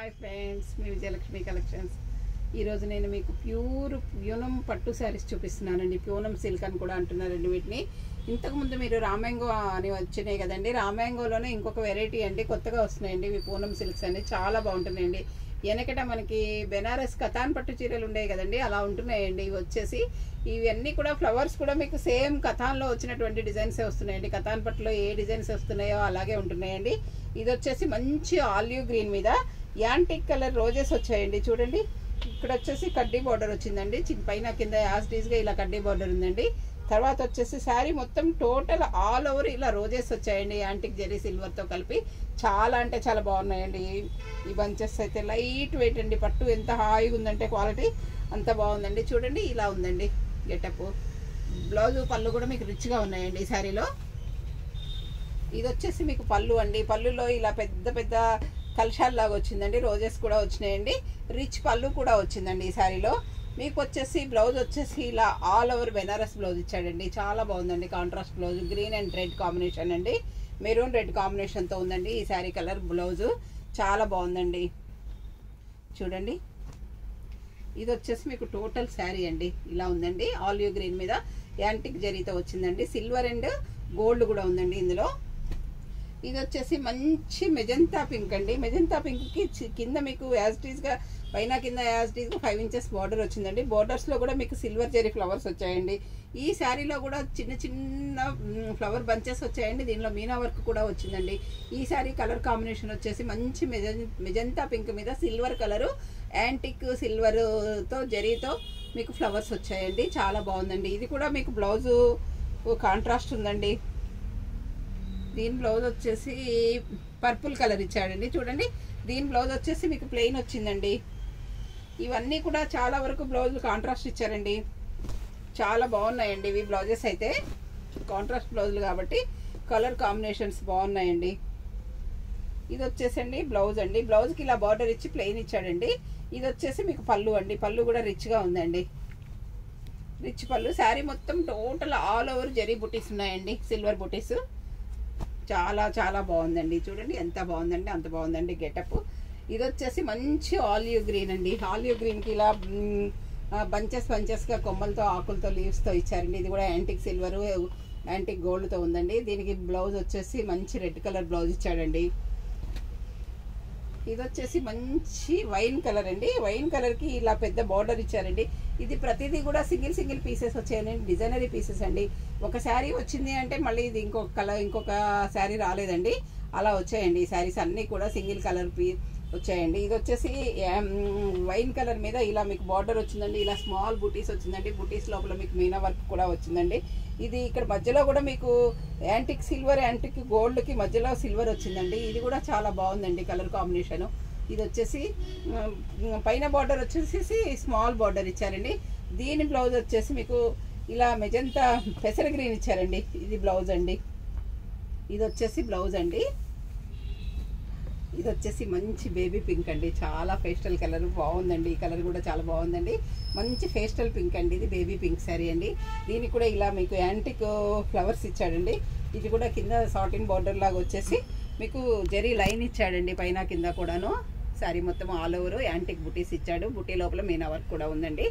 Hi friends, మీ Vijayalakshmi collections. ఈరోజు నేను మీకు ప్యూర్ ప్యూనం పట్టు శారీస్ చూపిస్తున్నానండి. ప్యూనం సిల్క్ అని కూడా అంటున్నారండి వీటిని. ఇంతకుముందు మీరు రామ్యాంగో అని వచ్చినాయి కదండి, రామ్యాంగోలోనే ఇంకొక వెరైటీ అండి, కొత్తగా వస్తున్నాయండి ఇవి పూనం సిల్క్స్ అండి. చాలా బాగుంటున్నాయండి. వెనకట మనకి బెనారస్ కతాన్ పట్టు చీరలు ఉండేవి కదండి, అలా ఉంటున్నాయండి. ఇవి వచ్చేసి ఇవన్నీ కూడా ఫ్లవర్స్ కూడా మీకు సేమ్ కథాన్లో వచ్చినటువంటి డిజైన్సే వస్తున్నాయండి. కథాన్ పట్టులో ఏ డిజైన్స్ వస్తున్నాయో అలాగే ఉంటున్నాయండి. ఇది వచ్చేసి మంచి ఆలివ్ గ్రీన్ మీద యాంటిక్ కలర్ రోజెస్ వచ్చాయండి. చూడండి, ఇక్కడ వచ్చేసి కడ్డీ బార్డర్ వచ్చిందండి. పైన కింద యాజ్ డీజ్గా ఇలా కడ్డీ బార్డర్ ఉందండి. తర్వాత వచ్చేసి శారీ మొత్తం టోటల్ ఆల్ ఓవర్ ఇలా రోజెస్ వచ్చాయండి, యాంటిక్ జెరీ సిల్వర్తో కలిపి. చాలా అంటే చాలా బాగున్నాయండి. ఈ బంచెస్ అయితే లైట్ వెయిట్ అండి. పట్టు ఎంత హాయిగా ఉందంటే క్వాలిటీ అంత బాగుందండి. చూడండి, ఇలా ఉందండి గెటప్. బ్లౌజ్ పళ్ళు కూడా మీకు రిచ్గా ఉన్నాయండి ఈ శారీలో. ఇది వచ్చేసి మీకు పళ్ళు అండి. పళ్ళులో ఇలా పెద్ద పెద్ద కలశాల్లాగా వచ్చిందండి, రోజెస్ కూడా వచ్చినాయండి. రిచ్ పళ్ళు కూడా వచ్చిందండి ఈ శారీలో. మీకు వచ్చేసి బ్లౌజ్ వచ్చేసి ఇలా ఆల్ ఓవర్ బెనారస్ బ్లౌజ్ ఇచ్చాడండి. చాలా బాగుందండి. Contrast blouse, green and red combination అండి. మెరూన్ రెడ్ కాంబినేషన్తో ఉందండి ఈ శారీ కలర్. బ్లౌజు చాలా బాగుందండి. చూడండి, ఇది వచ్చేసి మీకు టోటల్ శారీ అండి ఇలా ఉందండి. ఆలివ్ గ్రీన్ మీద యాంటిక్ జరీతో వచ్చిందండి. సిల్వర్ అండ్ గోల్డ్ కూడా ఉందండి ఇందులో. ఇది వచ్చేసి మంచి మెజంతా పింక్ అండి. మెజంతా పింక్కి కింద మీకు యాజ్ టీజ్గా పైన కింద యాజ్ టీజ్గా 5 ఇంచెస్ బార్డర్ వచ్చిందండి. బార్డర్స్లో కూడా మీకు సిల్వర్ జెరీ ఫ్లవర్స్ వచ్చాయండి. ఈ శారీలో కూడా చిన్న చిన్న ఫ్లవర్ బంచెస్ వచ్చాయండి. దీనిలో మీనా వర్క్ కూడా వచ్చిందండి. ఈ శారీ కలర్ కాంబినేషన్ వచ్చేసి మంచి మెజంతా పింక్ మీద సిల్వర్ కలరు, యాంటిక్ సిల్వర్తో జరీతో మీకు ఫ్లవర్స్ వచ్చాయండి. చాలా బాగుందండి. ఇది కూడా మీకు బ్లౌజు కాంట్రాస్ట్ ఉందండి. దీని బ్లౌజ్ వచ్చేసి పర్పుల్ కలర్ ఇచ్చాడండి. చూడండి, దీని బ్లౌజ్ వచ్చేసి మీకు ప్లెయిన్ వచ్చిందండి. ఇవన్నీ కూడా చాలా వరకు బ్లౌజులు కాంట్రాస్ట్ ఇచ్చారండి. చాలా బాగున్నాయండి ఇవి బ్లౌజెస్ అయితే. కాంట్రాస్ట్ బ్లౌజులు కాబట్టి కలర్ కాంబినేషన్స్ బాగున్నాయండి. ఇది వచ్చేసండి బ్లౌజ్ అండి. బ్లౌజ్కి ఇలా బార్డర్ ఇచ్చి ప్లెయిన్ ఇచ్చాడండి. ఇది వచ్చేసి మీకు పళ్ళు అండి. పళ్ళు కూడా రిచ్గా ఉందండి. రిచ్ పళ్ళు. శారీ మొత్తం టోటల్ ఆల్ ఓవర్ జరీ బుటీస్ ఉన్నాయండి, సిల్వర్ బుటీస్. చాలా చాలా బాగుందండి. చూడండి ఎంత బాగుందండి, అంత బాగుందండి గెటప్. ఇది వచ్చేసి మంచి ఆలివ్ గ్రీన్ అండి. ఆలివ్ గ్రీన్కి ఇలా బంచెస్గా కొమ్మలతో ఆకులతో లీవ్స్తో ఇచ్చారండి. ఇది కూడా యాంటిక్ సిల్వరు యాంటిక్ గోల్డ్తో ఉందండి. దీనికి బ్లౌజ్ వచ్చేసి మంచి రెడ్ కలర్ బ్లౌజ్ ఇచ్చాడండి. ఇది వచ్చేసి మంచి వైన్ కలర్ అండి. వైన్ కలర్కి ఇలా పెద్ద బార్డర్ ఇచ్చారండి. ఇది ప్రతిదీ కూడా సింగిల్ పీసెస్ వచ్చాయండి, డిజైనరీ పీసెస్ అండి. ఒక శారీ వచ్చింది అంటే మళ్ళీ ఇది ఇంకొక శారీ రాలేదండి, అలా వచ్చాయండి. ఈ శారీస్ అన్నీ కూడా సింగిల్ కలర్ వచ్చాయండి. ఇది వచ్చేసి వైన్ కలర్ మీద ఇలా మీకు బార్డర్ వచ్చిందండి. ఇలా స్మాల్ బుటీస్ వచ్చిందండి. బుటీస్ లోపల మీకు మీనా వర్క్ కూడా వచ్చిందండి. ఇది ఇక్కడ మధ్యలో కూడా మీకు యాంటిక్ సిల్వర్ యాంటిక్ గోల్డ్కి మధ్యలో సిల్వర్ వచ్చిందండి. ఇది కూడా చాలా బాగుందండి కలర్ కాంబినేషను. ఇది వచ్చేసి పైన బార్డర్ వచ్చేసి స్మాల్ బార్డర్ ఇచ్చారండి. దీని బ్లౌజ్ వచ్చేసి మీకు ఇలా మెజంతా పెసర గ్రీన్ ఇచ్చారండి. ఇది బ్లౌజ్ అండి. ఇది వచ్చేసి బ్లౌజ్ అండి. ఇది వచ్చేసి మంచి బేబీ పింక్ అండి. చాలా పేస్టల్ కలర్ బాగుందండి. ఈ కలర్ కూడా చాలా బాగుందండి. మంచి పేస్టల్ పింక్ అండి. ఇది బేబీ పింక్ శారీ అండి. దీనికి కూడా ఇలా మీకు యాంటిక్ ఫ్లవర్స్ ఇచ్చాడండి. ఇది కూడా కింద సాటిన్ బార్డర్ లాగా వచ్చేసి మీకు జరీ లైన్ ఇచ్చాడండి పైన కింద కూడాను. శారీ మొత్తం ఆల్ ఓవర్ యాంటిక్ బుటీస్ ఇచ్చాడు. బుటీ లోపల మీనా వర్క్ కూడా ఉందండి.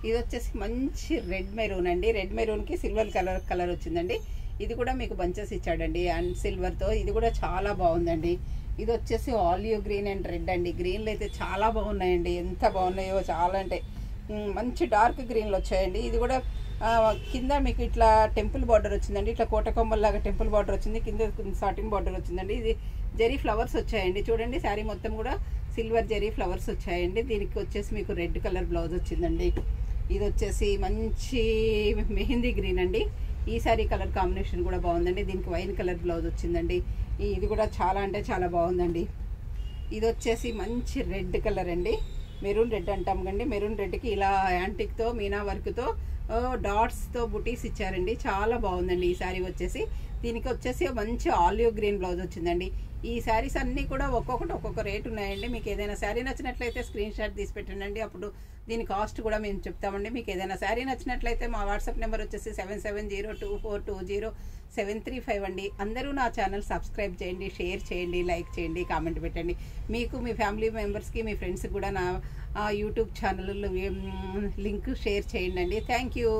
ఇది వచ్చేసి మంచి రెడ్ మెరూన్ అండి. రెడ్ మెరూన్కి సిల్వర్ కలర్ వచ్చిందండి. ఇది కూడా మీకు బంచెస్ ఇచ్చాడండి అండ్ సిల్వర్తో. ఇది కూడా చాలా బాగుందండి. ఇది వచ్చేసి ఆలివ్ గ్రీన్ అండ్ రెడ్ అండి. గ్రీన్లు అయితే చాలా బాగున్నాయండి. ఎంత బాగున్నాయో చాలా అంటే మంచి డార్క్ గ్రీన్లు వచ్చాయండి. ఇది కూడా కింద మీకు ఇట్లా టెంపుల్ బార్డర్ వచ్చిందండి. ఇట్లా కోటకొమ్మల్లాగా టెంపుల్ బార్డర్ వచ్చింది. కింద సాటిన్ బార్డర్ వచ్చిందండి. ఇది జెరీ ఫ్లవర్స్ వచ్చాయండి. చూడండి, శారీ మొత్తం కూడా సిల్వర్ జెరీ ఫ్లవర్స్ వచ్చాయండి. దీనికి వచ్చేసి మీకు రెడ్ కలర్ బ్లౌజ్ వచ్చిందండి. ఇది వచ్చేసి మంచి మెహందీ గ్రీన్ అండి. ఈ శారీ కలర్ కాంబినేషన్ కూడా బాగుందండి. దీనికి వైన్ కలర్ బ్లౌజ్ వచ్చిందండి. ఇది కూడా చాలా అంటే చాలా బాగుందండి. ఇది వచ్చేసి మంచి రెడ్ కలర్ అండి. మెరూన్ రెడ్ అంటాం కండి. మెరూన్ రెడ్కి ఇలా యాంటిక్తో మీనా వర్క్తో డాట్స్తో బుటీస్ ఇచ్చారండి. చాలా బాగుందండి ఈ శారీ వచ్చేసి. దీనికి వచ్చేసి మంచి ఆలివ్ గ్రీన్ బ్లౌజ్ వచ్చిందండి. ఈ శారీస్ అన్నీ కూడా ఒక్కొక్కటి ఒక్కొక్క రేట్ ఉన్నాయండి. మీకు ఏదైనా శారీ నచ్చినట్లయితే స్క్రీన్ షాట్ తీసి పెట్టండి. అప్పుడు దీని కాస్ట్ కూడా మేము చెప్తామండి. మీకు ఏదైనా శారీ నచ్చినట్లయితే మా వాట్సాప్ నెంబర్ వచ్చేసి 7702420735 అండి. అందరూ నా ఛానల్ సబ్స్క్రైబ్ చేయండి, షేర్ చేయండి, లైక్ చేయండి, కామెంట్ పెట్టండి. మీకు మీ ఫ్యామిలీ మెంబర్స్కి మీ ఫ్రెండ్స్కి కూడా నా యూట్యూబ్ ఛానల్ లింక్ షేర్ చేయండి అండి. Thank you.